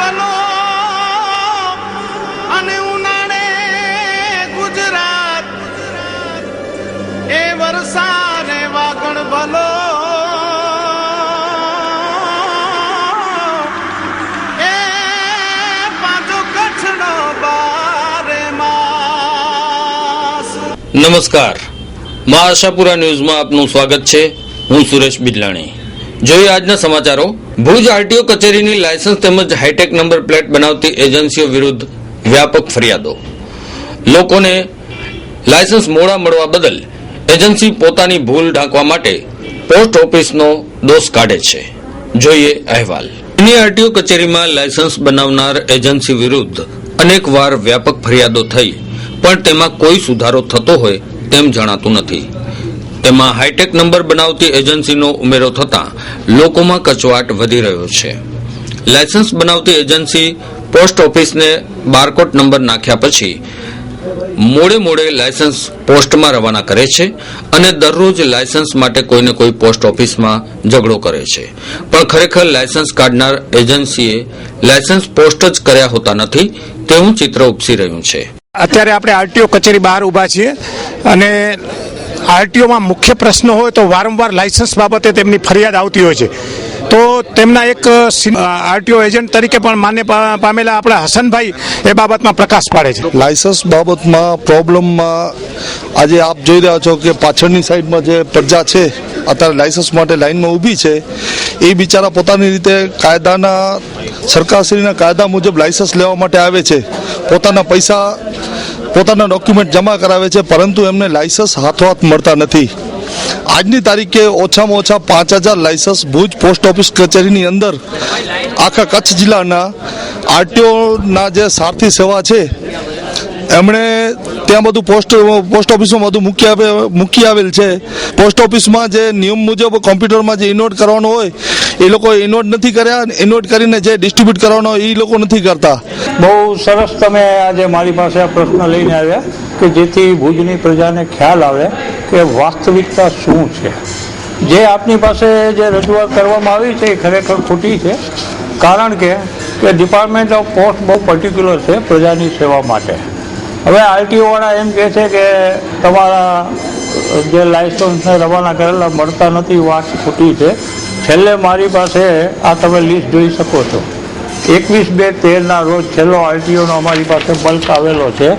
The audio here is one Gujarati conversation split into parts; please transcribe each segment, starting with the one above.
ભલો અને ઉનાળે ગુજરાત એ વરસાદ વાગણ ભલો એ પાછો કચ્છનો બારે માસ। નમસ્કાર, મા આશાપુરા ન્યૂઝમાં આપનું સ્વાગત છે। હું સુરેશ બિદલાણી। જોઈએ આજના સમાચારો। ભુજ આરટીઓ કચેરીની લાયસન્સ તેમજ હાઈટેક નંબર પ્લેટ બનાવતી એજન્સીઓ વિરુદ્ધ વ્યાપક ફરિયાદો। લોકોને લાયસન્સ મોડા મળવા બદલ એજન્સી પોતાની ભૂલ ઢાંકવા માટે પોસ્ટ ઓફિસનો દોષ કાઢે છે। જોઈએ અહેવાલ। આરટીઓ કચેરીમાં લાયસન્સ બનાવનાર એજન્સી વિરુદ્ધ અનેકવાર વ્યાપક ફરિયાદો થઈ, પણ તેમાં કોઈ સુધારો થતો હોય તેમ જણાતું નથી। તેમાં હાઈટેક નંબર બનાવતી એજન્સીનો ઉમેરો થતાં લોકોમાં કચવાટ વધી રહ્યો છે। લાયસન્સ બનાવતી એજન્સી પોસ્ટ ઓફિસને બારકોડ નંબર નાખ્યા પછી મોડે લાયસન્સ પોસ્ટમાં રવાના કરે છે અને દરરોજ લાયસન્સ માટે કોઈને કોઈ પોસ્ટ ઓફિસમાં ઝઘડો કરે છે, પણ ખરેખર લાયસન્સ કાઢનાર એજન્સીએ લાયસન્સ પોસ્ટ જ કર્યા હોતા નથી તેવું ચિત્ર ઉપસી રહ્યું છે। અત્યારે આપણે આરટીઓ કચેરી બહાર ઊભા છીએ અને આરટીઓમાં મુખ્ય પ્રશ્નો હોય તો વારંવાર લાયસન્સ બાબતે તેમની ફરિયાદ આવતી હોય છે। તો તેમના એક આરટીઓ એજન્ટ તરીકે પણ માન્ય પામેલા આપણા હસનભાઈ એ બાબતમાં પ્રકાશ પાડે છે। લાયસન્સ બાબતમાં પ્રોબ્લેમમાં આજે આપ જોઈ રહ્યા છો કે પાછળની સાઈડમાં જે પ્રજા છે અત્યારે લાયસન્સ માટે લાઈનમાં ઊભી છે, એ બિચારા પોતાની રીતે કાયદાના સરકારશ્રીના કાયદા મુજબ લાયસન્સ લેવા માટે આવે છે, પોતાના પૈસા પોતાના ડોક્યુમેન્ટ જમા કરાવે છે, પરંતુ એમને લાયસન્સ હાથોહાથ મળતા નથી। આજની તારીખે ઓછામાં ઓછા 5000 લાયસન્સ ભુજ પોસ્ટ ઓફિસ કચેરીની અંદર આખા કચ્છ જિલ્લાના આરટીઓના જે સારથી સેવા છે એમણે ત્યાં બધું પોસ્ટ ઓફિસમાં બધું મૂકી આવેલ છે। પોસ્ટ ઓફિસમાં જે નિયમ મુજબ કોમ્પ્યુટરમાં જે ઇનોટ કરવાનો હોય એ લોકો ઇનોટ નથી કર્યા, ઇનોટ કરીને જે ડિસ્ટ્રીબ્યુટ કરવાનો હોય એ લોકો નથી કરતા। બહુ સરસ તમે આજે મારી પાસે આ પ્રશ્ન લઈને આવ્યા કે જેથી ભુજની પ્રજાને ખ્યાલ આવે કે વાસ્તવિકતા શું છે। જે આપની પાસે જે રજૂઆત કરવામાં આવી છે એ ખરેખર ખોટી છે, કારણ કે ડિપાર્ટમેન્ટ ઓફ પોસ્ટ બહુ પર્ટિક્યુલર છે પ્રજાની સેવા માટે। હવે આરટીઓવાળા એમ કહે છે કે તમારા જે લાયસન્સને રવાના કરેલા મળતા નથી, વાત ખોટી છે। છેલ્લે મારી પાસે આ તમે લિસ્ટ જોઈ શકો છો, 21/2/13 રોજ છેલ્લો આરટીઓનો અમારી પાસે બલ્ક આવેલો છે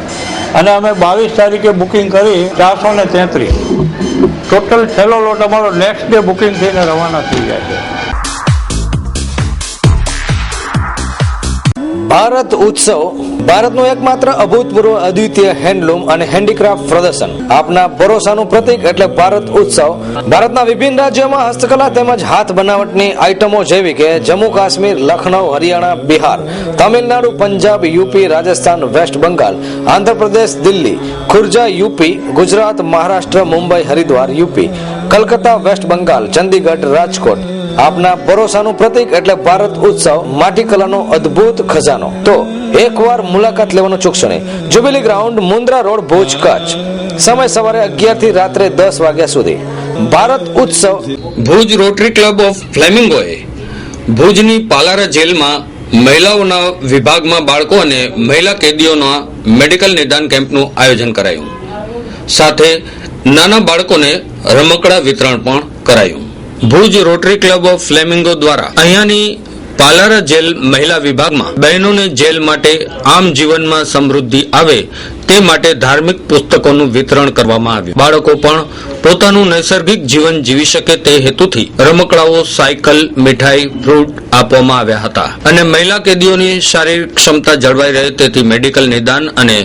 અને અમે 22 તારીખે બુકિંગ કરી 433 ટોટલ છેલ્લો લોટ અમારો નેક્સ્ટ ડે બુકિંગ થઈને રવાના થઈ જાય છે। ભારત ઉત્સવ ભારતનું એકમાત્ર અભૂતપૂર્વ અદ્વિતીય હેન્ડલૂમ અને હેન્ડીક્રાફ્ટ પ્રદર્શન આપના ભરોસાનું પ્રતીક એટલે ભારત ઉત્સવ ભારતના વિભિન્ન રાજ્યોમાં હસ્તકલા તેમજ હાથ બનાવટની આઇટમો જેવી કે Jammu Kashmir, Lucknow, Haryana, Bihar, Tamil Nadu, Punjab, UP, Rajasthan, West Bengal, Andhra Pradesh, Delhi, Khurja UP, Gujarat, Maharashtra, Mumbai, Haridwar UP, Calcutta, West Bengal, Chandigarh, Rajkot આપના ભરોસાનું પ્રતીક એટલે ભારત ઉત્સવ માટી કલાનો અદ્ભુત ખજાનો। તો એકવાર મુલાકાત લેવાનું ચૂકશો નહીં। Jubilee ground, Mundra road, Bhuj, Kutch. સમય સવારે 11 થી રાત્રે 10 વાગ્યા સુધી। ભારત ઉત્સવ। ભુજ રોટરી ક્લબ ઓફ ફ્લેમિંગોએ ભુજની પાલારા જેલમાં મહિલાઓના વિભાગમાં બાળકો અને મહિલા કેદીઓના મેડિકલ નિદાન કેમ્પનું આયોજન કરાયું, સાથે નાના બાળકોને રમકડા વિતરણ પણ કરાયું। Bhuj rotary club of flamingo દ્વારા અહીંયાની પાલારા જેલ મહિલા વિભાગમાં બહેનોને જેલ માટે આમ જીવનમાં સમૃદ્ધિ આવે તે માટે ધાર્મિક પુસ્તકોનું વિતરણ કરવામાં આવ્યું। બાળકો પણ પોતાનું નૈસર્ગિક જીવન જીવી શકે તે હેતુથી રમકડાઓ, સાયકલ, મીઠાઈ, ફ્રૂટ આપવામાં આવ્યા હતા અને મહિલા કેદીઓની શારીરિક ક્ષમતા જળવાઈ રહે તેથી મેડિકલ નિદાન અને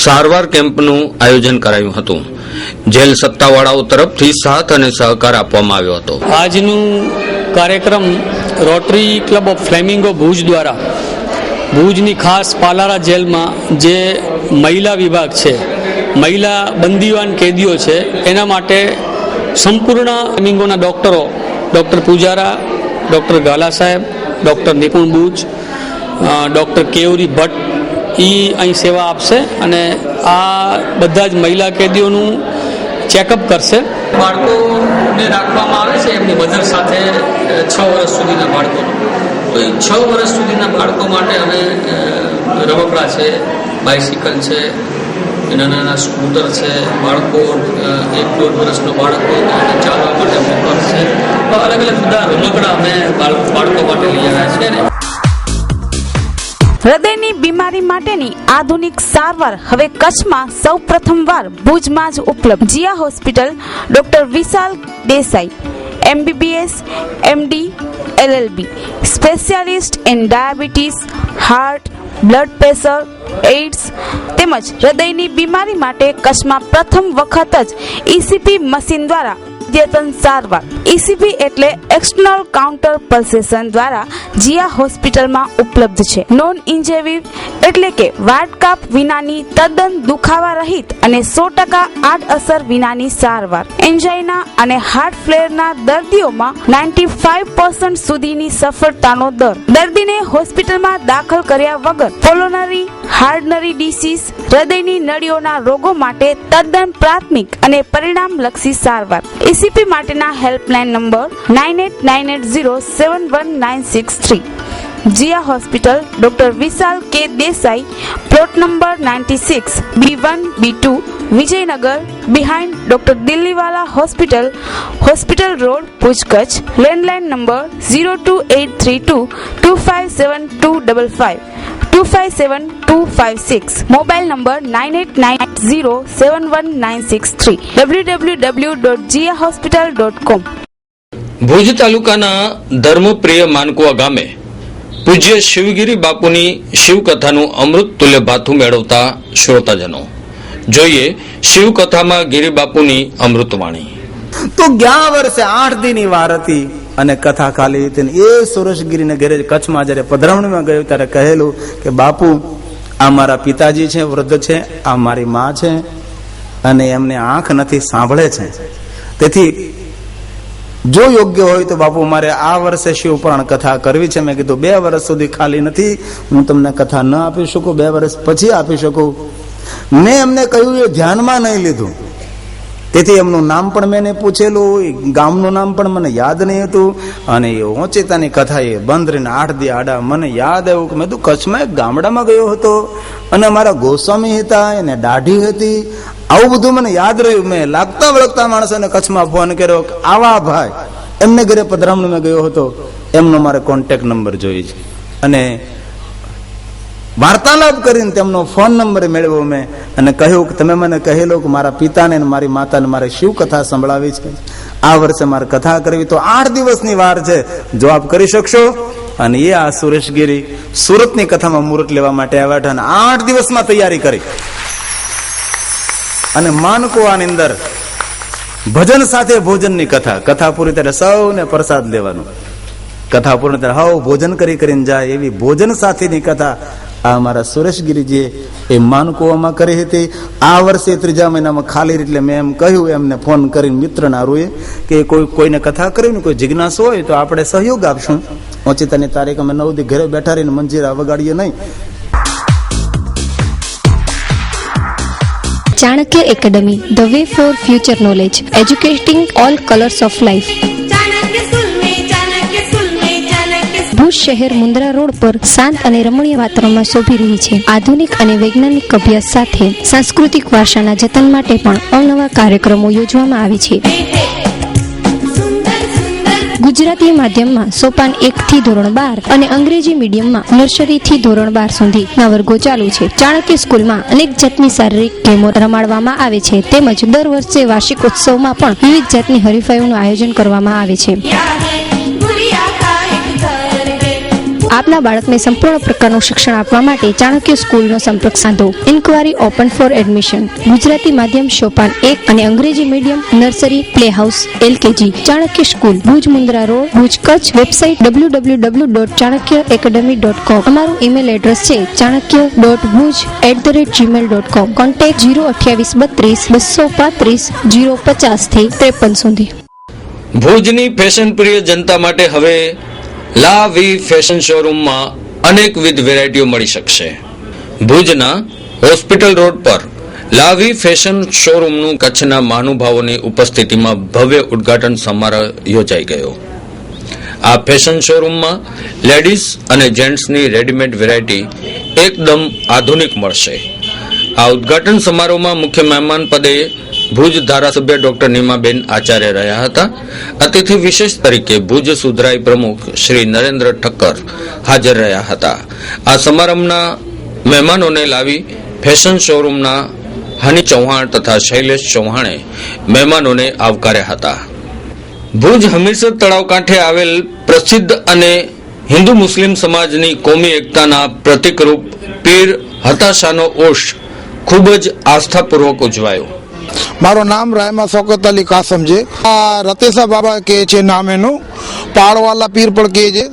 સારવાર કેમ્પનું આયોજન કરાયું હતું। જેલ સત્તાવાળાઓ તરફથી સાથ અને સહકાર આપવામાં આવ્યો હતો। આજનું કાર્યક્રમ rotary club of flamingo Bhuj દ્વારા ભુજની ખાસ પાલારા જેલમાં જે મહિલા વિભાગ છે, મહિલા બંદીવાન કેદીઓ છે, એના માટે સંપૂર્ણ ફ્લેમિંગોના ડૉક્ટરો, ડૉક્ટર પૂજારા, ડૉક્ટર ગાલા સાહેબ, ડૉક્ટર નિપુણ બુચ, ડૉક્ટર કેવરી ભટ્ટ અહીં સેવા આપશે અને આ બધા જ મહિલા કેદીઓનું ચેકઅપ કરશે। બાળકોને રાખવામાં આવે છે એમની મધર સાથે 6 વર્ષ સુધીના બાળકોનું, કોઈ 6 વર્ષ સુધીના બાળકો માટે હવે રમકડા છે, બાઇસિકલ છે, નાના નાના સ્કૂટર છે, બાળકો 1-1.5 વર્ષનો બાળક હોય એને ચાલવા માટે મોટર છે, અલગ અલગ બધા રમકડા અમે બાળકો માટે લઈ આવ્યા છે ને. હૃદયની બીમારી માટેની આધુનિક સારવાર હવે કચ્છમાં સૌ પ્રથમવાર ભુજમાં જ ઉપલબ્ધ. Jiya hospital, doctor Vishal Desai, MBBS, MD, LLB, specialist in diabetes, heart, blood pressure, AIDS તેમજ હૃદયની બીમારી માટે કચ્છમાં પ્રથમ વખત જ ECP મશીન દ્વારા અદ્યતન સારવાર. ECP એટલે એક્સટર્નલ કાઉન્ટર પલ્સેશન દ્વારા જીયા હોસ્પિટલમાં ઉપલબ્ધ છે. નોન ઇન્વેઝિવ એટલે કે વાટકાપ વિનાની તદ્દન દુખાવા રહિત અને 100% આડઅસર વિનાની સારવાર. એન્જાઇના અને હાર્ટ ફ્લેરના દર્દીઓમાં 95% સુધીની સફળતાનો દર. દર્દીને હોસ્પિટલમાં દાખલ કર્યા વગર પોલોનરી હાર્ટનરી ડિસીઝ, હૃદયની નળીઓના રોગો માટે તદ્દન પ્રાથમિક અને પરિણામલક્ષી સારવાર. ECP માટેના helpline number 9890711963. Jiya hospital, doctor Vishal K Desai, plot number 96, B1, B2, Vijaynagar, behind doctor Delhiwala hospital, hospital road, Bhuj, Kutch. Landline number 02832257255, 257256. Mobile number 9890711963. www.jiahospital.com. Bhuj તાલુકાના ધર્મપ્રિય માનકુવા ગામે પૂજ્ય શિવગીરી બાપુની શિવકથાનું અમૃત તુલ્ય ભાથું મેળવતા શ્રોતાજનો. જોઈએ શિવકથામાં ગીરી બાપુની અમૃતવાણી. તો 11 વર્ષે 8 દીની વાર હતી અને કથા ખાલી હતી. એ સુરેશગીરીને ઘરે કચ્છમાં જયારે પધરામણીમાં ગયો ત્યારે કહેલું કે બાપુ, આ મારા પિતાજી છે, વૃદ્ધ છે, આ મારી માં છે અને એમને આંખ નથી, સાંભળે છે. તેથી જો યોગ્ય હોય તો બાપુ મારે આ વર્ષે શિવપુરાણ કથા કરવી છે. મેં કીધું 2 વર્ષ સુધી ખાલી નથી, હું તમને કથા ન આપી શકું, 2 વર્ષ પછી આપી શકું. મેં એમને કહ્યું એ ધ્યાનમાં નહીં લીધું. તેથી એમનું નામ પણ મેં પૂછેલું, ગામનું નામ પણ મને યાદ નહીં હતું અને એ ઓચિતાની કથા એ બંધ રહીને 8 દી આડા મને યાદ આવ્યું કે મેં તો કચ્છમાં એક ગામડામાં ગયો હતો અને અમારા ગોસ્વામી હતા, એને દાઢી હતી, આવું બધું મને યાદ રહ્યું. મેં લાગતા વળગતા માણસોને કચ્છમાં ફોન કર્યો કે આવા ભાઈ એમને ઘરે પધરામણીમાં ગયો હતો, એમનો મારે કોન્ટેક્ટ નંબર જોઈએ છે અને વાર્તાલાપ કરીને તેમનો ફોન નંબર મેળવ્યો મેં અને કહ્યું કે તમે મને કહેલો કે મારા પિતાને અને મારી માતાને મારે શિવ કથા સંભળાવી છે, આ વર્ષે મારે કથા કરવી, તો 8 દિવસની વાર છે, જો આપ કરી શકશો. અને એ આ સુરેશગીરી સુરતની કથામાં મુહૂર્ત લેવા માટે આવ્યા હતા અને 8 દિવસમાં તૈયારી કરી અને માનકુવાની અંદર ભજન સાથે ભોજનની કથા પૂરી ત્યારે સૌને પ્રસાદ લેવાનો, કથા પૂર્ણ ત્યારે હાવ ભોજન કરીને જાય એવી ભોજન સાથેની કથા આ મારા સુરેશગીરીજીએ એ માનકુવામાં કરી હતી. આ વર્ષે 3જા મહિનામાં ખાલી, એટલે મેં એમ કહ્યું એમને ફોન કરીને મિત્રના રૂએ કે કોઈને કથા કરવી, કોઈ જિજ્ઞાસ હોય તો આપણે સહયોગ આપશું. ઓચિતાની તારીખ અમે 9 દી ઘરે બેઠા રહીને મંજીરા વગાડીએ નહીં. Chanakya academy, the way four future knowledge, educating all colours of life. Bhuj શહેર મુન્દ્રા રોડ પર શાંત અને રમણીય વાતાવરણમાં શોભી રહી છે. આધુનિક અને વૈજ્ઞાનિક અભ્યાસ સાથે સાંસ્કૃતિક વારસાના જતન માટે પણ અવનવા કાર્યક્રમો યોજવામાં આવે છે. ગુજરાતી માધ્યમમાં સોપાન 1 થી ધોરણ 12 અને અંગ્રેજી મીડિયમમાં નર્સરી થી ધોરણ 12 સુધીના વર્ગો ચાલુ છે. ચાણક્ય સ્કૂલમાં અનેક જાતની શારીરિક ગેમો રમાડવામાં આવે છે તેમજ દર વર્ષે વાર્ષિક ઉત્સવમાં પણ વિવિધ જાતની હરીફાઈઓનું આયોજન કરવામાં આવે છે. આપના બાળકને સંપૂર્ણ પ્રકારનું શિક્ષણ આપવા માટે ચાણક્ય સ્કૂલનો સંપર્ક સાધો. Inquiry open for admission. Gujarati માધ્યમ સોપાન 1 અને Angrezi medium nursery, play house, LKG. Chanakya school, Bhuj Mundra road, Bhuj, Kutch. Website www.chanakyaacademy.com. અમારું ઈમેલ એડ્રેસ છે chanakya.bhuj@gmail.com. કોન્ટેક્ટ 02832 235 050 થી 53 સુધી. ભુજની ફેશન પ્રિય જનતા માટે હવે લા વી ફેશન શોરૂમમાં અનેકવિધ વેરાયટીઓ મળી શકશે. ભુજના હોસ્પિટલ રોડ પર લા વી ફેશન શોરૂમનું કચ્છના મહાનુભાવોની ઉપસ્થિતિમાં ભવ્ય ઉદ્ઘાટન સમારોહ યોજાઈ ગયો. આ ફેશન શોરૂમમાં લેડીઝ અને જેન્ટ્સની રેડીમેડ વેરાયટી એકદમ આધુનિક મળશે. આ ઉદ્ઘાટન સમારોહમાં મુખ્ય મહેમાન પદે ભુજ ધારાસભ્ય ડોક્ટર નીમાબેન આચાર્ય રહ્યા હતા. અતિથિ વિશેષ તરીકે ભુજ સુધરાઈ પ્રમુખ શ્રી નરેન્દ્ર ઠક્કર હાજર રહ્યા હતા. આ સમારંભના મહેમાનોને લાવી ફેશન શોરૂમના હની ચૌહાણ તથા શૈલેષ ચૌહાણે મહેમાનોને આવકાર્યા હતા. ભુજ હમીરસર તળાવ કાંઠે આવેલ પ્રસિદ્ધ અને હિન્દુ મુસ્લિમ સમાજની કોમી એકતાના પ્રતિકરૂપ પીર હતાશાનો ઉર્ષ ખૂબ જ આસ્થાપૂર્વક ઉજવાયો. મારું નામ રાયમા શોકત અલી કાસમ છે. આ રતેસા બાબા કે છે નામ એનું, પાળવાલા પીર પણ કહે છે.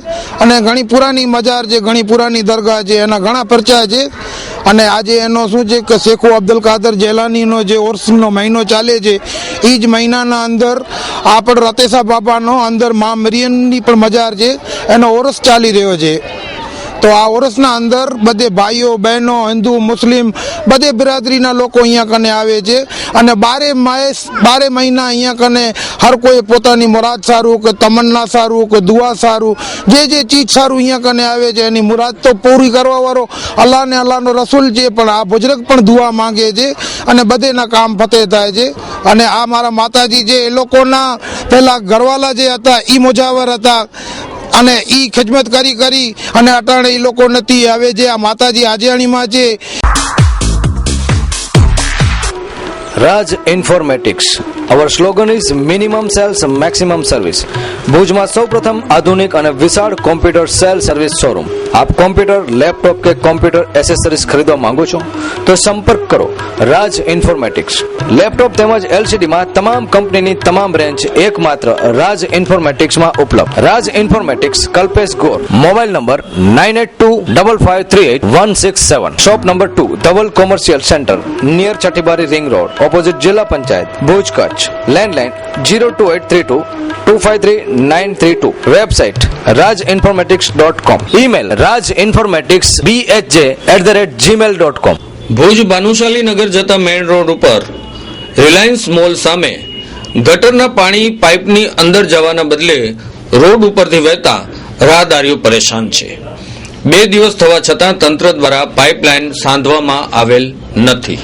અને ઘણી પુરાની મજાર છે, ઘણી પુરાની દરગાહ છે, એના ઘણા પરચા છે. અને આજે એનો શું છે કે શેખુ અબ્દુલ કાદર જેલાનીનો જે ઉર્સનો મહિનો ચાલે છે, એ જ મહિનાના અંદર આપણે રતેસા બાબાનો અંદર મા મરિયમની પણ મજાર છે, એનો ઉર્સ ચાલી રહ્યો છે. તો આ ઉર્સના અંદર બધે ભાઈઓ બહેનો હિન્દુ મુસ્લિમ બધે બિરાદરીના લોકો અહીંયા કને આવે છે. અને બારે મહિના અહીંયા કને હર કોઈ પોતાની મુરાદ સારું કે તમન્ના સારું કે દુઆ સારું જે ચીજ સારું અહીંયા કને આવે છે, એની મુરાદ તો પૂરી કરવા વાળો અલ્લાહ ને અલ્લાહનો રસૂલ છે, પણ આ બુજુર્ગ પણ દુઆ માંગે છે અને બધેના કામ ફતેહ થાય છે. અને આ મારા માતાજી છે, એ લોકોના પહેલા ઘરવાલા જે હતા એ મુજાવર હતા અને ઈ ખિદમત કરી અને અટાણે એ લોકો નથી. હવે જે આ માતાજી આજેણીમાં છે. રાજ informatics. Our slogan is minimum sales, maximum service. ભુજમાં સૌપ્રથમ આધુનિક અને વિશાળ કોમ્પ્યુટર સેલ સર્વિસ શોરૂમ. આપ કોમ્પ્યુટર, લેપટોપ કે કોમ્પ્યુટર એસેસરીઝ ખરીદવા માંગો છો તો સંપર્ક કરો રાજ ઇન્ફોર્મેટિક્સ. લેપટોપ તેમજ LCD માં તમામ કંપનીની તમામ રેન્જ એકમાત્ર રાજ ઇન્ફોર્મેટિક્સમાં ઉપલબ્ધ. Raj informatics, Kalpesh Gor. Mobile number 9825538167. Shop number 2, Dhaval commercial centre, near Chatibari ring road, opposite જિલ્લા panchayat, Bhuj, Kutch. Landline 02832 253 932. Website rajinformatics.com. Email rajinformaticsbhj@gmail.com. Bhuj Bhanushali Nagar જતા મેઇન રોડ ઉપર રિલાયન્સ મોલ સામે ગટરના પાણી પાઇપની અંદર જવાના બદલે રોડ ઉપરથી વહેતા રાહદારીઓ પરેશાન છે. 2 દિવસ થવા છતાં તંત્ર દ્વારા પાઇપલાઇન સાંધવામાં આવેલ નથી.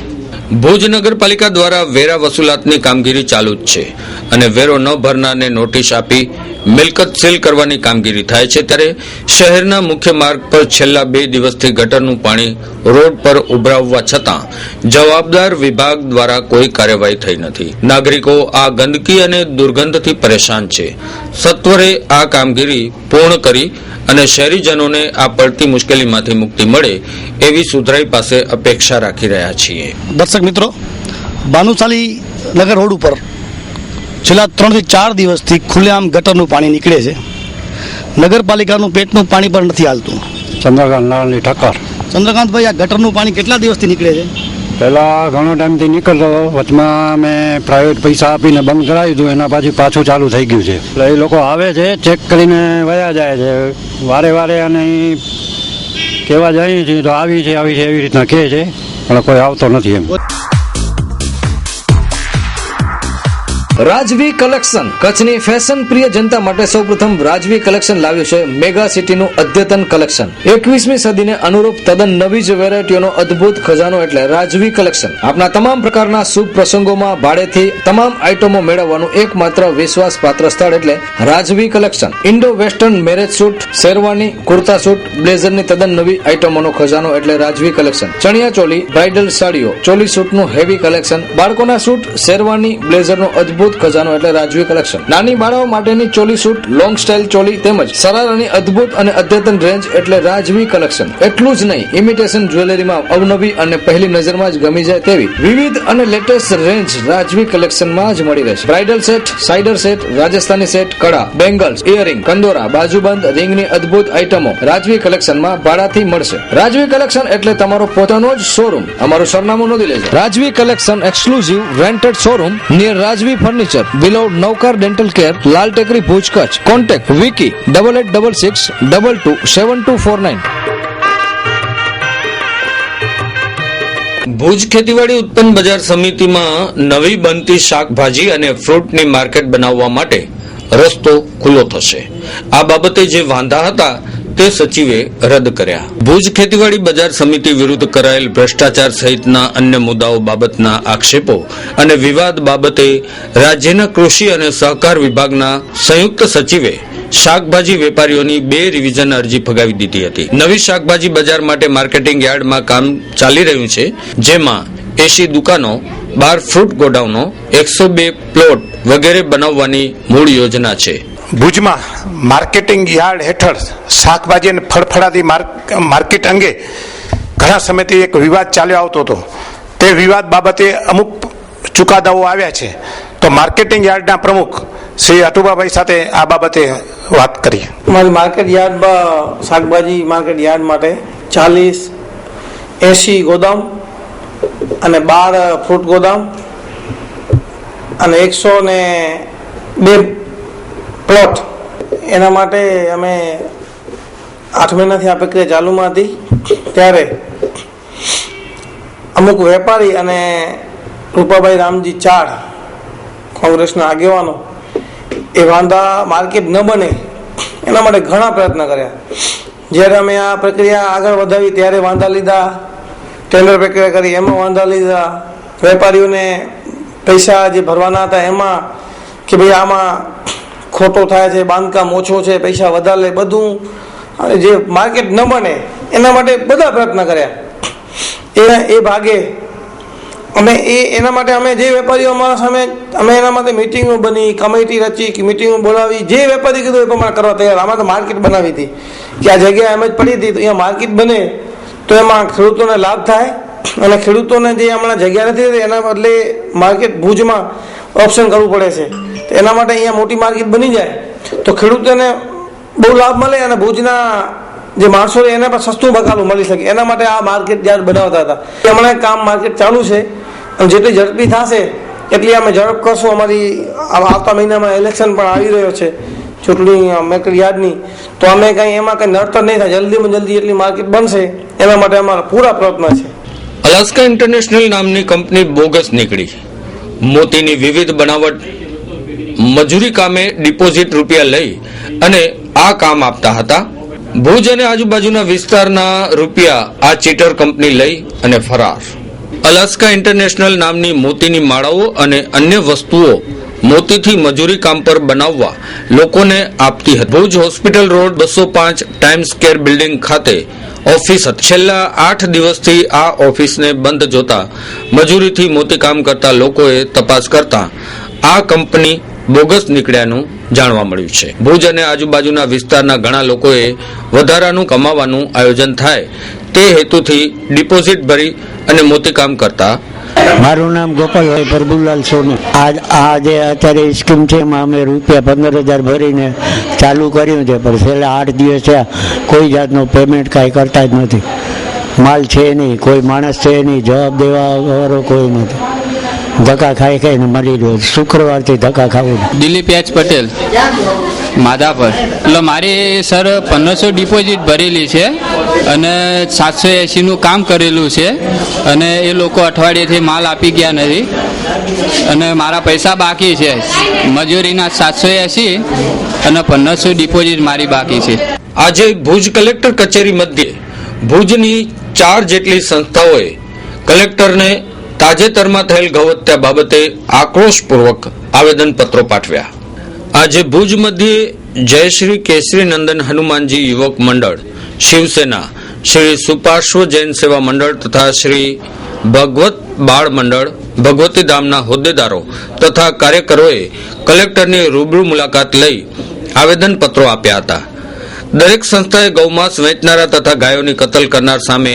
ભુજ નગરપાલિકા દ્વારા વેરા વસૂલાતની કામગીરી ચાલુ જ છે અને વેરો ન ભરનારને નોટિસ આપી મિલકત સીલ કરવાની કામગીરી થાય છે. ત્યારે શહેરના મુખ્ય માર્ગ પર છેલ્લા 2 દિવસથી ગટરનું પાણી રોડ પર ઉભરાવવા છતાં જવાબદાર વિભાગ દ્વારા કોઈ કાર્યવાહી થઈ નથી. નાગરિકો આ ગંદકી અને દુર્ગંધથી પરેશાન છે. સત્વરે આ કામગીરી પૂર્ણ કરી અને શહેરીજનોને આ પડતી મુશ્કેલીમાંથી મુક્તિ મળે એવી સુધરાઈ પાસે અપેક્ષા રાખી રહ્યા છીએ. દર્શક મિત્રો, ભાનુશાલી નગર રોડ ઉપર છેલ્લા 3 થી 4 દિવસથી ખુલ્લેઆમ ગટરનું પાણી નીકળે છે. નગરપાલિકાનું પેટનું પાણી પણ નથી હાલતું. ચંદ્રકાંત નારાયણની ઠક્કર. ચંદ્રકાંતભાઈ, આ ગટરનું પાણી કેટલા દિવસથી નીકળે છે? પહેલાં ઘણો ટાઈમથી નીકળતો, વચમાં મેં પ્રાઇવેટ પૈસા આપીને બંધ કરાવ્યું હતું, એના પાછું ચાલુ થઈ ગયું છે. એટલે એ લોકો આવે છે, ચેક કરીને વયા જાય છે વારે અને કહેવા જઈએ છીએ તો આવી છે એવી રીતના કહે છે, પણ કોઈ આવતો નથી એમ. રાજવી કલેક્શન. કચ્છની ફેશન પ્રિય જનતા માટે સૌપ્રથમ રાજવી કલેક્શન લાવ્યું છે મેગા સિટીનું અદ્યતન કલેક્શન. 21મી સદીને અનુરૂપ તદ્દન નવી જ વેરાયટીઓનો અદ્ભુત ખજાનો એટલે રાજવી કલેક્શન. આપના તમામ પ્રકારના શુભ પ્રસંગોમાં ભાડેથી તમામ આઇટમો મેળવવાનું એકમાત્ર વિશ્વાસપાત્ર સ્થળ એટલે Rajvi collection. Indo western marriage suit, sherwani, kurta suit, બ્લેઝરની તદ્દન નવી આઇટમોનો ખજાનો એટલે રાજવી કલેક્શન. ચણિયા ચોલી, બ્રાઇડલ સાડીઓ, ચોલી સૂટનું હેવી કલેક્શન, બાળકોના સૂટ, શેરવાની, બ્લેઝરનો અદ્ભુત ખજાનો એટલે રાજવી કલેક્શન. નાની બાળાઓ માટેની choli suit, long style choli તેમજ સરારાની અદ્ભુત અને અદ્યતન રેન્જ એટલે રાજવી કલેક્શન. એટલું જ નહીં, ઇમિટેશન જ્વેલરીમાં અવનવી અને પહેલી નજરમાં જ ગમી જાય તેવી વિવિધ અને લેટેસ્ટ રેન્જ રાજવી કલેક્શનમાં જ મળી રહેશે. બ્રાઇડલ સેટ, સાઇડર સેટ, રાજસ્થાની સેટ, કડા, બેંગલ્સ, ઇયરિંગ, કંદોરા, બાજુબંધ, રિંગની અદ્ભુત આઇટમો રાજવી કલેક્શનમાં ભાડાથી મળશે. રાજવી કલેક્શન એટલે તમારો પોતાનો જ શોરૂમ. અમારું સરનામું નોંધી લેજો. રાજવી collection exclusive rented showroom near રાજવી ફર્નિચર, બિલો નવકાર ડેન્ટલ કેર, લાલ ટેકરી, ભુજ, કચ્છ. કોન્ટેક્ટ વિકી 8866227249. ભુજ ખેતીવાડી ઉત્પન્ન બજાર સમિતિમાં નવી બનતી શાકભાજી અને ફ્રૂટની માર્કેટ બનાવવા માટે રસ્તો ખુલ્લો થશે. આ બાબતે જે વાંધા હતા તે સચિવે રદ કર્યા. ભુજ ખેતીવાડી બજાર સમિતિ વિરુદ્ધ કરાયેલ ભ્રષ્ટાચાર સહિતના અન્ય મુદ્દાઓ બાબતના આક્ષેપો અને વિવાદ બાબતે રાજ્યના કૃષિ અને સહકાર વિભાગના સંયુક્ત સચિવે શાકભાજી વેપારીઓની 2 રિવિઝન અરજી ફગાવી દીધી હતી. નવી શાકભાજી બજાર માટે માર્કેટિંગ યાર્ડમાં કામ ચાલી રહ્યું છે, જેમાં 80 દુકાનો, 12 ફ્રૂટ ગોડાઉનો, 102 પ્લોટ વગેરે બનાવવાની મૂળ યોજના છે. ભુજમાં માર્કેટિંગ યાર્ડ હેઠળ શાકભાજી અને ફળફળાદી માર્કેટ અંગે ઘણા સમયથી એક વિવાદ ચાલ્યો આવતો હતો. તે વિવાદ બાબતે અમુક ચુકાદાઓ આવ્યા છે. તો માર્કેટિંગ યાર્ડના પ્રમુખ શ્રી અટુબાભાઈ સાથે આ બાબતે વાત કરીએ. મારી માર્કેટ યાર્ડમાં શાકભાજી માર્કેટ યાર્ડ માટે 80 ગોદામ અને 12 ફ્રૂટ ગોદામ અને 102 પ્લોટ, એના માટે અમે 8 મહિનાથી આ પ્રક્રિયા ચાલુમાં હતી. ત્યારે અમુક વેપારી અને રૂપાભાઈ રામજી ચાડ, કોંગ્રેસના આગેવાનો, એ વાંધા માર્કેટ ન બને એના માટે ઘણા પ્રયત્ન કર્યા. જ્યારે અમે આ પ્રક્રિયા આગળ વધાવી ત્યારે વાંધા લીધા, ટેન્ડર પ્રક્રિયા કરી એમાં વાંધા લીધા, વેપારીઓને પૈસા જે ભરવાના હતા એમાં કે ભાઈ આમાં ખોટો થાય છે, બાંધકામ ઓછો છે, પૈસા વધારે લે, બધું જે માર્કેટ ન બને એના માટે બધા પ્રયત્ન કર્યા. એ ભાગે અમે એના માટે અમે જે વેપારીઓ અમારા સામે, અમે એના માટે મિટિંગો બની, કમિટી રચી, મિટિંગો બોલાવી, જે વેપારી કીધું એ પ્રમાણે કરવા તૈયાર. આમાં તો માર્કેટ બનાવી હતી કે આ જગ્યા એમ જ પડી હતી, તો અહીંયા માર્કેટ બને તો એમાં ખેડૂતોને લાભ થાય, અને ખેડૂતોને જે હમણાં જગ્યા નથી એના બદલે માર્કેટ ભુજમાં ઓપ્શન કરવું પડે છે. તો એના માટે અહીંયા મોટી માર્કેટ બની જાય તો ખેડૂતોને બહુ લાભ મળે અને ભુજના જે માણસો એને પણ સસ્તું બકાલું મળી શકે. એના માટે આ માર્કેટ યાર્ડ બનાવતા હતા. હમણાં કામ માર્કેટ ચાલુ છે અને જેટલી ઝડપી થશે એટલી અમે ઝડપ કરશું. અમારી આવતા મહિનામાં ઇલેક્શન પણ આવી રહ્યો છે, ચૂંટણી માર્કેટ યાર્ડની, તો અમે કંઈ એમાં કંઈ નડતર નહીં થાય. જલ્દીમાં જલ્દી એટલી માર્કેટ બનશે એના માટે અમારા પૂરા પ્રયત્ન છે. અલાસ્કા ઇન્ટરનેશનલ નામની કંપની બોગસ નીકળી. મોતીની વિવિધ બનાવટ, મજૂરી કામે ડિપોઝિટ રૂપિયા લઈ અને આ કામ આપતા હતા. ભુજ અને આજુબાજુના વિસ્તારના રૂપિયા આ ચીટર કંપની લઈ અને ફરાર. અલાસ્કા ઇન્ટરનેશનલ નામની મોતીની માળાઓ અને અન્ય વસ્તુઓ મોતીથી મજૂરી કામ પર બનાવવા લોકોને આપતી હતી. Bhuj hospital road 205 times square building ખાતે ઓફિસ હતી. છેલ્લા 8 દિવસથી આ ઓફિસને બંધ જોતા મજૂરીથી મોતીકામ કરતા લોકોએ તપાસ કરતા આ કંપની બોગસ નીકળ્યાનું જાણવા મળ્યું છે. ભુજ અને આજુબાજુના વિસ્તારના ઘણા લોકોએ વધારાનું કમાવાનું આયોજન થાય તે હેતુથી ડિપોઝિટ ભરી અને મોતીકામ કરતા. મારું નામ ગોપાલભાઈ પ્રભુલાલ સોની. આ જે અત્યારે સ્કીમ છે એમાં અમે રૂપિયા 15,000 ભરીને ચાલુ કર્યું છે, પણ છેલ્લા 8 દિવસ થયા કોઈ જાતનું પેમેન્ટ કાંઈ કરતા જ નથી. માલ છે નહીં, કોઈ માણસ છે નહીં, જવાબ દેવા વાળો કોઈ નથી. ધક્કા ખાઈને મળી રહ્યો. શુક્રવારથી ધક્કા ખાવું. દિલીપ એચ પટેલ, માધાપર. એટલે મારી સર 1500 ડિપોઝિટ ભરેલી છે અને 780નું કામ કરેલું છે, અને એ લોકો અઠવાડિયેથી માલ આપી ગયા નથી અને મારા પૈસા બાકી છે. મજૂરીના 780 અને 1500 ડિપોઝિટ મારી બાકી છે. આજે ભુજ કલેક્ટર કચેરી મધ્યે ભુજની 4 જેટલી સંસ્થાઓએ કલેક્ટરને તાજેતરમાં થયેલ ગૌહત્યા બાબતે આક્રોશપૂર્વક આવેદનપત્રો પાઠવ્યા. આજે ભુજ મધ્યે જયશ્રી કેસરી નંદન હનુમાનજી યુવક મંડળ, શિવસેના, શ્રી સુપાર્શ્વ જૈન સેવા મંડળ તથા શ્રી ભગવત બાળ મંડળ, ભગવતી ધામના હોદ્દેદારો તથા કાર્યકરોએ કલેક્ટરની રૂબરૂ મુલાકાત લઈ આવેદનપત્રો આપ્યા હતા. દરેક સંસ્થાએ ગૌમાંસ વેચનારા તથા ગાયોની કતલ કરનાર સામે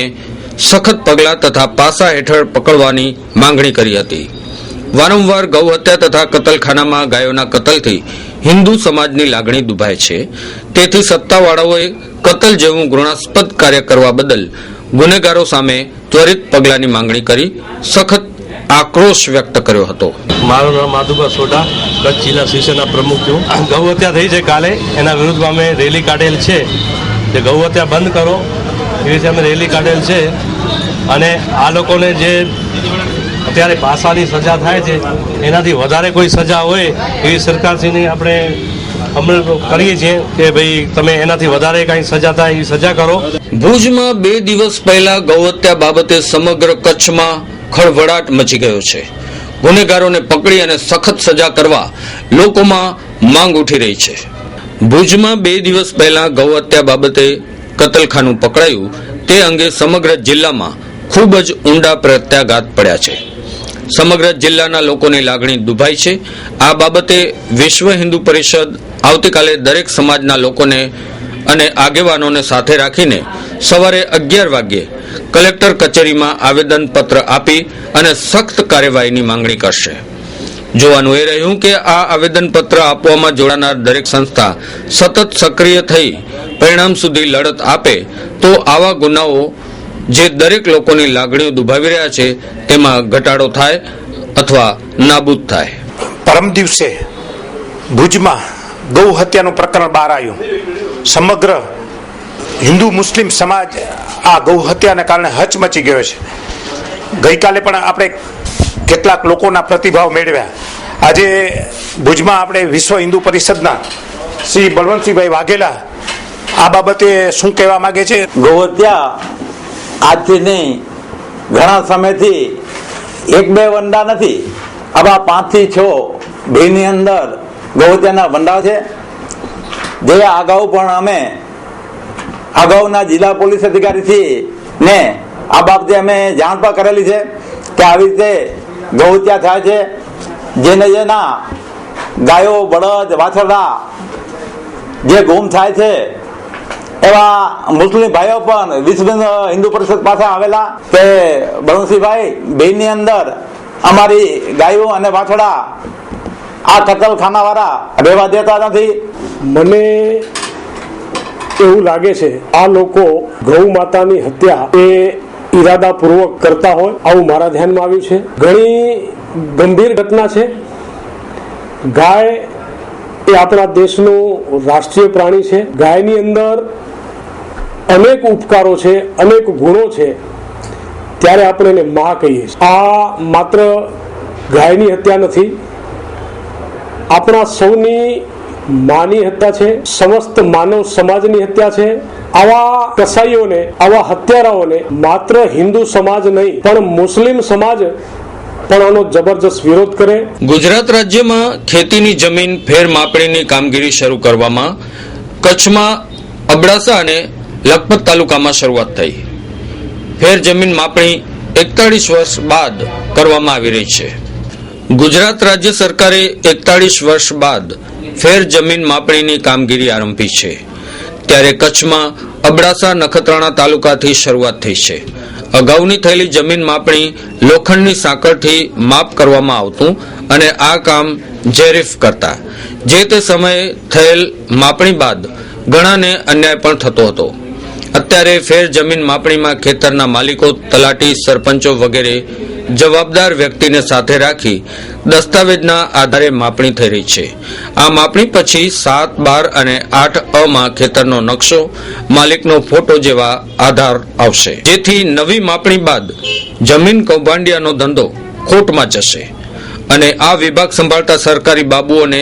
સખત પગલાં તથા પાસા હેઠળ પકડવાની માંગણી કરી હતી. વારંવાર ગૌ હત્યા તથા કતલખાનામાં ગાયોના કતલથી હિન્દુ સમાજની લાગણી દુભાય છે. તેથી સત્તાવાળાઓએ કતલ જેવું ઘૃણાસ્પદ કાર્ય કરવા બદલ ગુનેગારો સામે ત્વરિત પગલાંની માંગણી કરી સખત આક્રોશ વ્યક્ત કર્યો હતો. મારું નામ માધુભા સોઢા, કચ્છ જિલ્લા શિવસેના પ્રમુખ છું. ગૌ હત્યા થઈ છે કાલે, એના વિરુદ્ધમાં અમે રેલી કાઢેલ છે. જે ગૌ હત્યા બંધ કરો એ રીતે અમે રેલી કાઢેલ છે. અને આ લોકોને જે અત્યારે પાસાની સજા થાય છે એનાથી વધારે કોઈ સજા હોય એવી સરકારશ્રીની આપણે અમલ કરીએ છીએ કે ભાઈ તમે એનાથી વધારે કાંઈ સજા થાય એવી સજા કરો. ભુજમાં 2 દિવસ પહેલા ગૌહત્યા બાબતે સમગ્ર કચ્છમાં ખળભળાટ મચી ગયો છે. ગુનેગારોને પકડી અને સખત સજા કરવા લોકોમાં માંગ ઉઠી રહી છે. ભુજમાં 2 દિવસ પહેલા ગૌહત્યા બાબતે કતલખાનું પકડાયું તે અંગે સમગ્ર જિલ્લામાં ખૂબ જ ઊંડા પ્રત્યાઘાત પડ્યા છે. સમગ્ર જિલ્લાના લોકોની લાગણી દુભાઈ છે. આ બાબતે વિશ્વ હિન્દુ પરિષદ આવતીકાલે દરેક સમાજના લોકોને અને આગેવાનોને સાથે રાખીને સવારે 11 વાગ્યે કલેક્ટર કચેરીમાં આવેદનપત્ર આપી અને સખ્ત કાર્યવાહીની માંગણી કરશે. જોવાનું એ રહ્યું કે આ આવેદનપત્ર આપવામાં જોડાનાર દરેક સંસ્થા સતત સક્રિય થઈ પરિણામ સુધી લડત આપે તો આવા ગુનાઓ જે દરેક લોકોની લાગણીઓ દુભાવી રહ્યા છે તેમાં ઘટાડો થાય અથવા નાબૂદ થાય. પરમ દિવસે ભુજમાં ગૌ હત્યાનું પ્રકરણ બહાર આવ્યું. સમગ્ર હિન્દુ મુસ્લિમ સમાજ આ ગૌ હત્યાને કારણે હચમચી ગયો છે. ગઈકાલે પણ આપણે કેટલાક લોકોના પ્રતિભાવ મેળવ્યા. આજે ભુજમાં આપણે વિશ્વ હિન્દુ પરિષદના શ્રી બળવંતસિંહભાઈ વાઘેલા આ બાબતે શું કહેવા માંગે છે? ગૌ હત્યા આજથી નહીં, ઘણા સમયથી 1-2 વંડા નથી, આવા 5 થી 6 ભીની અંદર ગૌ હત્યાના વંડા છે. જે અગાઉ પણ અમે અગાઉના જિલ્લા પોલીસ અધિકારીથી ને આ બાબતે અમે જાણ પણ કરેલી છે કે આવી રીતે ગૌ હત્યા થાય છે. જેના ગાયો, બળદ, વાછરડા જે ગુમ થાય છે એવા મુસ્લિમ ભાઈઓ પણ વિશ્વ હિન્દુ પરિષદ પાસે આવેલા કે બળવંતસિંહભાઈ બેની અંદર અમારી ગાયો અને વાછડા આ કતલખાના વાળા રહેવા દેતા નથી. મને એવું લાગે છે આ લોકો ગૌ માતાની હત્યા એ ઈરાદાપૂર્વક કરતા હોય આવું મારા ધ્યાનમાં આવ્યું છે. ઘણી ગંભીર ઘટના છે. ગાય એ આપણા દેશનું રાષ્ટ્રીય પ્રાણી છે. ગાયની અંદર અનેક ઉપકારો છે, અનેક ગુણો છે, ત્યારે આપણે એને માં કહીએ છીએ. આ માત્ર ગાયની હત્યા નથી, આપણા સૌની માની હત્યા છે, સમસ્ત માનવ સમાજની હત્યા છે. આવા કસાઈઓને, આવા હત્યારાઓને માત્ર હિન્દુ સમાજ નહીં પણ મુસ્લિમ સમાજ પણ આનો જબરજસ્ત વિરોધ કરે. ગુજરાત રાજ્યમાં ખેતીની જમીન ફેર માપણીની કામગીરી શરૂ કરવામાં કચ્છમાં અબડાસા અને લખપત તાલુકામાં શરૂઆત થઈ. ફેર જમીન માપણી 41 વર્ષ બાદ કરવામાં આવી રહી છે. ગુજરાત રાજ્ય સરકારે 41 વર્ષ બાદ ફેર જમીન માપણીની કામગીરી આરંભી છે. ત્યારે કચ્છમાં અબડાસા નખત્રાણા તાલુકાથી શરૂઆત થઈ છે. અગાઉની થયેલી જમીન માપણી લોખંડની સાંકળથી માપ કરવામાં આવતું અને આ કામ જેરીફ કરતા. જે તે સમયે થયેલ માપણી બાદ ઘણાને અન્યાય પણ થતો હતો. અત્યારે ફેર જમીન માપણીમાં ખેતરના માલિકો, તલાટી, સરપંચો વગેરે જવાબદાર વ્યક્તિને સાથે રાખી દસ્તાવેજના આધારે માપણી થઈ રહી છે. આ માપણી પછી 7, 12 અને 8 માં ખેતરનો નકશો, માલિકનો ફોટો જેવા આધાર આવશે. જેથી નવી માપણી બાદ જમીન કૌભાંડિયાનો ધંધો ખોટમાં જશે અને આ વિભાગ સંભાળતા સરકારી બાબુઓને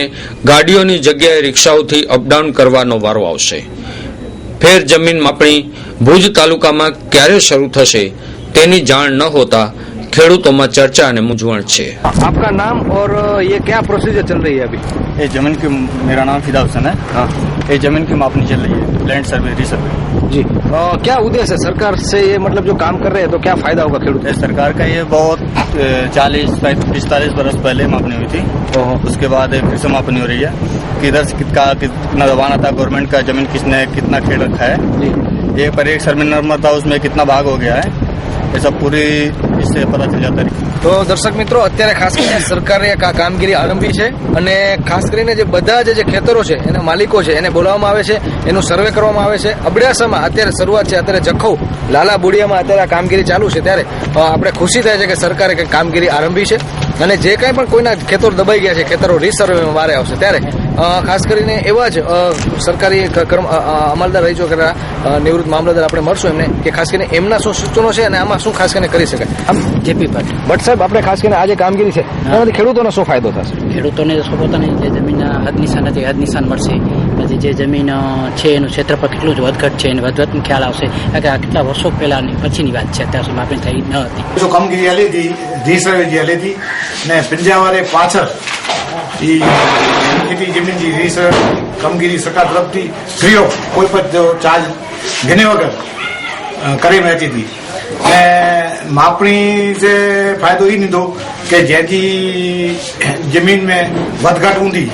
ગાડીઓની જગ્યાએ રિક્ષાઓથી અપડાઉન કરવાનો વારો આવશે. ફેર જમીન માપણી ભુજ તાલુકામાં ક્યારે શરૂ થશે તેની જાણ ન હોતા ખેડૂતોમાં ચર્ચા અને મૂંઝવણ છે. आपका नाम और ये क्या प्रोसीजर चल रही है अभी? ये जमीन की, मेरा नाम फिदा हुसैन है. हाँ, ये जमीन की मापनी चल रही है, लैंड सर्वे, रीसर्वे. जी, क्या उद्देश्य है सरकार से ये मतलब जो काम कर रहे हैं तो क्या फायदा होगा खेडूत? सरकार का ये बहुत 40-45 बरस पहले मापनी हुई थी. उसके बाद फिर से मापनी हो रही है कि इधर से कितना दबाना था गवर्नमेंट का, जमीन किसने कितना खेड़ रखा है. ये पर एक सर्वे नंबर था, उसमें कितना भाग हो गया है, ये सब पूरी इससे पता चल जाता है. તો દર્શક મિત્રો, અત્યારે ખાસ કરીને સરકારે કામગીરી આરંભી છે અને ખાસ કરીને જે બધા જે ખેતરો છે એના માલિકો છે એને બોલાવવામાં આવે છે, એનું સર્વે કરવામાં આવે છે. અબડાસામાં અત્યારે શરૂઆત છે, અત્યારે જખૌ લાલા બુડિયામાં અત્યારે આ કામગીરી ચાલુ છે. ત્યારે આપણે ખુશી થાય છે કે સરકારે કંઈક કામગીરી આરંભી છે અને જે કંઈ પણ કોઈના ખેતરો દબાઈ ગયા છે, ખેતરો રીસર્વેમાં વારે આવશે ત્યારે ખાસ કરીને એવા જ સરકારી અમલદાર રહી ચૂકેલા નિવૃત્ત મામલતદાર આપણે મળશું એમને કે ખાસ કરીને એમના શું સૂચનો છે અને આમાં શું ખાસ કરીને કરી શકાય. જેપી પાટીલ. ભટ્ટ સાહેબ, આપણે ખાસ કરીને આ જે કામગીરી છે એનાથી ખેડૂતોને શું ફાયદો થશે? ખેડૂતોને પોતાની જે જમીન હદ નિશાન હતી હદ નિશાન મળશે. પછી જે જમીન છે એનું ક્ષેત્રફળ કેટલું જ વધઘટ છે એને વધઘટનો ખ્યાલ આવશે. કારણ કે આ કેટલા વર્ષો પહેલાની પછીની વાત છે, અત્યાર સુધી માપણી થઈ ન હતી. જો કામગીરી હાલી હતી રીસર્વે જે હાલી હતી ને પિંજાવારે પાછળ એ ખેતી જમીનની રીસર્ચ કામગીરી સરકાર તરફથી ફ્રી ઓફ કોઈ પણ ચાર્જ ઘણી વગર કરી વહેતી હતી. ને માપણી જે ફાયદો એ લીધો કે જેથી જમીન में વધઘટ ઊંધી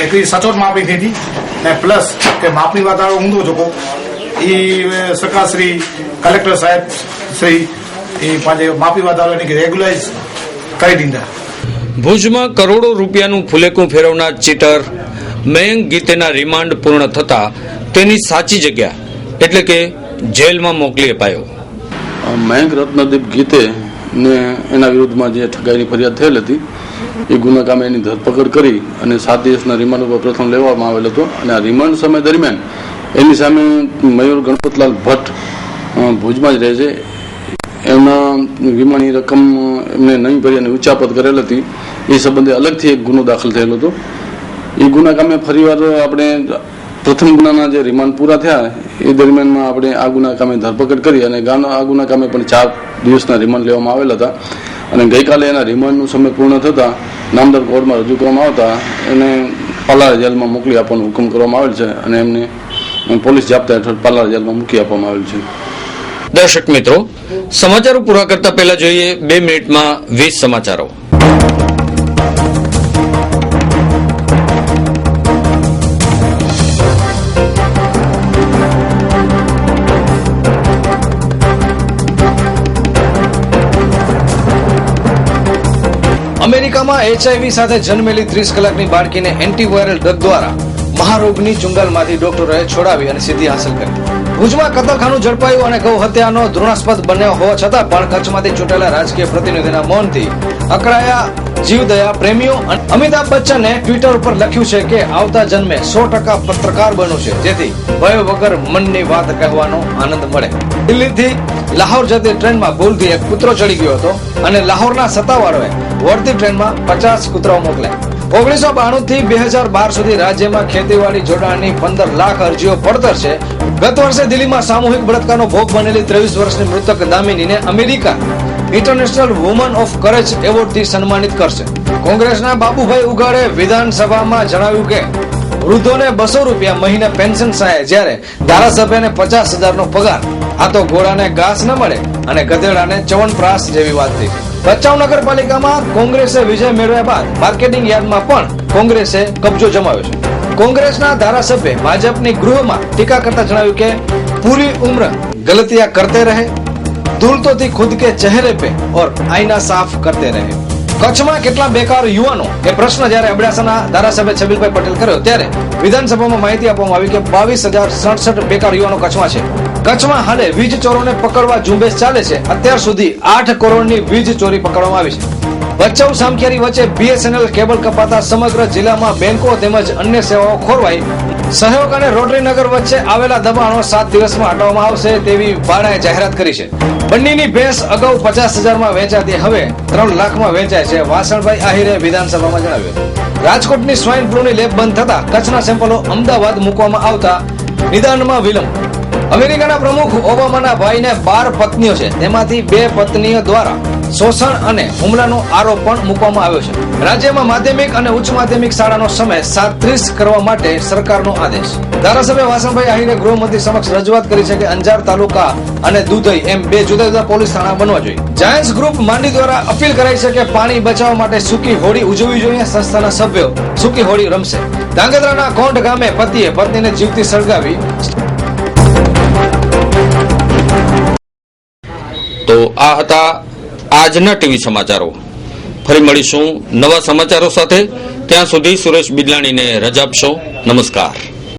એકલી સચોટ માપણી થઈ હતી ને પ્લસ કે માપણી વાતાવરણ ઊંધો જોકો એ સરકાર શ્રી કલેક્ટર સાહેબ શ્રી એ પાંચે માપી વાતાવરણ રેગ્યુલાઇઝ કરી દીધા. ભુજમાં કરોડો રૂપિયાનું ફુલેકું ફેરવનાર ચીટર મયંક ગીતેના રિમાન્ડ પૂર્ણ થતા તેની સાચી જગ્યા એટલે કે જેલમાં મોકલી અપાયો. મયંક રત્નદીપ ગીતે ને એના વિરુદ્ધમાં જે ઠગાઈની ફરિયાદ થયેલ હતી એ ગુના કામે એની ધરપકડ કરી અને 7 દિવસના રિમાન્ડ ઉપર પ્રથમ લેવામાં આવેલ હતો. અને આ રિમાન્ડ સમય દરમિયાન એની સામે મયુર ગણપતલાલ ભટ્ટ ભુજમાં જ રહે છે. એમના વીમાની રકમ એમને નહીં ભરી અને ઉચ્ચાપત કરેલ હતી. એ સંબંધે અલગથી એક ગુનો દાખલ થયેલો હતો. એ ગુના કામે ફરીવાર આપણે પ્રથમ ગુનાના જે રિમાન્ડ પૂરા થયા એ દરમિયાનમાં આપણે આ ગુના કામે ધરપકડ કરી અને આ ગુના કામે પણ 4 દિવસના રિમાન્ડ લેવામાં આવેલ હતા. અને ગઈકાલે એના રિમાન્ડનો સમય પૂર્ણ થતાં નામદાર કોર્ટમાં રજૂ કરવામાં આવતા એને પાલારા જેલમાં મોકલી આપવાનો હુકમ કરવામાં આવેલ છે અને એમને પોલીસ જાપ્તા હેઠળ પાલારા જેલમાં મૂકી આપવામાં આવેલ છે. દર્શક મિત્રો, સમાચારો પૂરા કરતા પહેલા જોઈએ 2 મિનિટમાં 20 સમાચારો. અમેરિકામાં HIV સાથે જન્મેલી 30 કલાકની બાળકીને એન્ટીવાયરલ ડ્રગ દ્વારા મહારોગની ચુંગાલમાંથી ડોક્ટરોએ છોડાવી અને સિદ્ધિ હાંસલ કરી. ભુજમાં કતલખાનું ઝડપાયું અને ગૌ હત્યાનો ધૃણાસ્પદ બન્યો હોવા છતાં પણ કચ્છમાંથી ચૂંટાયેલા રાજકીય પ્રતિનિધિના મૌનથી અકળાયા જીવદયા પ્રેમીઓ. અમિતાભ બચ્ચને ટ્વિટર ઉપર લખ્યું છે કે આવતા જન્મે 100% પત્રકાર બનવું છે, જેથી ભય વગર મનની વાત કહેવાનો આનંદ મળે. દિલ્હીથી લાહોર જતી ટ્રેનમાં ભૂલથી એક કૂતરો ચડી ગયો હતો અને લાહોરના સત્તાવાળાએ વળતી ટ્રેનમાં 50 કૂતરાઓ મોકલ્યા. 1992 થી 2012 સુધી રાજ્યમાં ખેતીવાડી જોડાણની 15 લાખ અરજીઓ પડતર છે. ગત વર્ષે દિલ્હીમાં સામૂહિક બળાત્કારનો ભોગ બનેલી 23 વર્ષની મૃતક દામિનીને America international woman of courage એવોર્ડથી સન્માનિત કરશે. કોંગ્રેસના બાબુભાઈ ઉગાડે વિધાનસભામાં જણાવ્યું કે વૃદ્ધોને 200 રૂપિયા મહિને પેન્શન સહાય, જ્યારે ધારાસભ્યને 50,000નો પગાર. આ તો ઘોડાને ઘાસ ન મળે અને ગધેડાને ચવનપ્રાસ જેવી વાત થઈ. ભચાઉ નગરપાલિકામાં કોંગ્રેસે વિજય મેળવ્યા બાદ માર્કેટિંગ યાર્ડમાં પણ કોંગ્રેસે કબજો જમાવ્યો છે. કોંગ્રેસના ધારાસભ્ય ભાજપની ગૃહમાં ટીકા કરતા જણાવ્યું કે પૂરી ઉમ્ર ગલતિयां કરતે રહે, ધૂલ તો થી ખુદ કે ચહેરે પે ઓર આઈના સાફ કરતે રહે. કચ્છમાં કેટલા બેકાર યુવાનો એ પ્રશ્ન જ્યારે અબડાસાના ધારાસભ્ય છબીલભાઈ પટેલ કર્યો ત્યારે વિધાનસભામાં માહિતી આપવામાં આવી કે 22,067 બેકાર યુવાનો કચ્છમાં છે. કચ્છમાં હાલે વીજ ચોરોને પકડવા ઝુંબેશ ચાલે છે. અત્યાર સુધી 8 કરોડની વીજ ચોરી પકડવામાં આવી છે. ભચાઉ સામખિયારી વચ્ચે BSNL કેબલ કપાતા સમગ્ર જિલ્લામાં બેંકો તેમજ અન્ય સેવાઓ ખોરવાઈ. સહયોગ અને રોટરીનગર વચ્ચે આવેલા દબાણો 7 દિવસમાં હટાવવામાં આવશે તેવી ભાડાએ જાહેરાત કરી છે. બંડીની ભેંસ અગાઉ 50,000માં વેચાતી હવે 3 લાખમાં વેચાય છે. વાસણભાઈ આહિરે વિધાનસભામાં જણાવ્યું. રાજકોટની સ્વાઇન ફ્લુની લેબ બંધ થતા કચ્છના સેમ્પલો અમદાવાદ મૂકવામાં આવતા નિદાનમાં વિલંબ. અમેરિકાના પ્રમુખ ઓબામાના ભાઈને 12 પત્નીઓ છે, તેમાંથી 2 પત્નીઓ દ્વારા શોષણ અને હુમલાનો આરોપ પણ મૂકવામાં આવ્યો છે. રાજ્યમાં માધ્યમિક અને ઉચ્ચ માધ્યમિક શાળાનો સમય 7:30 કરવા માટે સરકારનો આદેશ. ધારાસભ્ય વાસણભાઈ આહિરે ગૃહમંત્રી સમક્ષ રજૂઆત કરી છે કે અંજાર તાલુકા અને દુધઈ એમ 2 જુદા જુદા પોલીસ થાણા બનવા જોઈએ. જાયન્ટ્સ ગ્રુપ માંડી દ્વારા અપીલ કરાઈ છે કે પાણી બચાવવા માટે સૂકી હોળી ઉજવવી જોઈએ. સંસ્થાના સભ્યો સૂકી હોળી રમશે. ધાંગધ્રાના કોંઢ ગામે પતિએ પત્નીને જીવતી સળગાવી. તો આ હતા આજના ટીવી સમાચારો. ફરી મળીશું નવા સમાચારો સાથે. ત્યાં સુધી સુરેશ બિદલાણીને રજા આપશો. નમસ્કાર.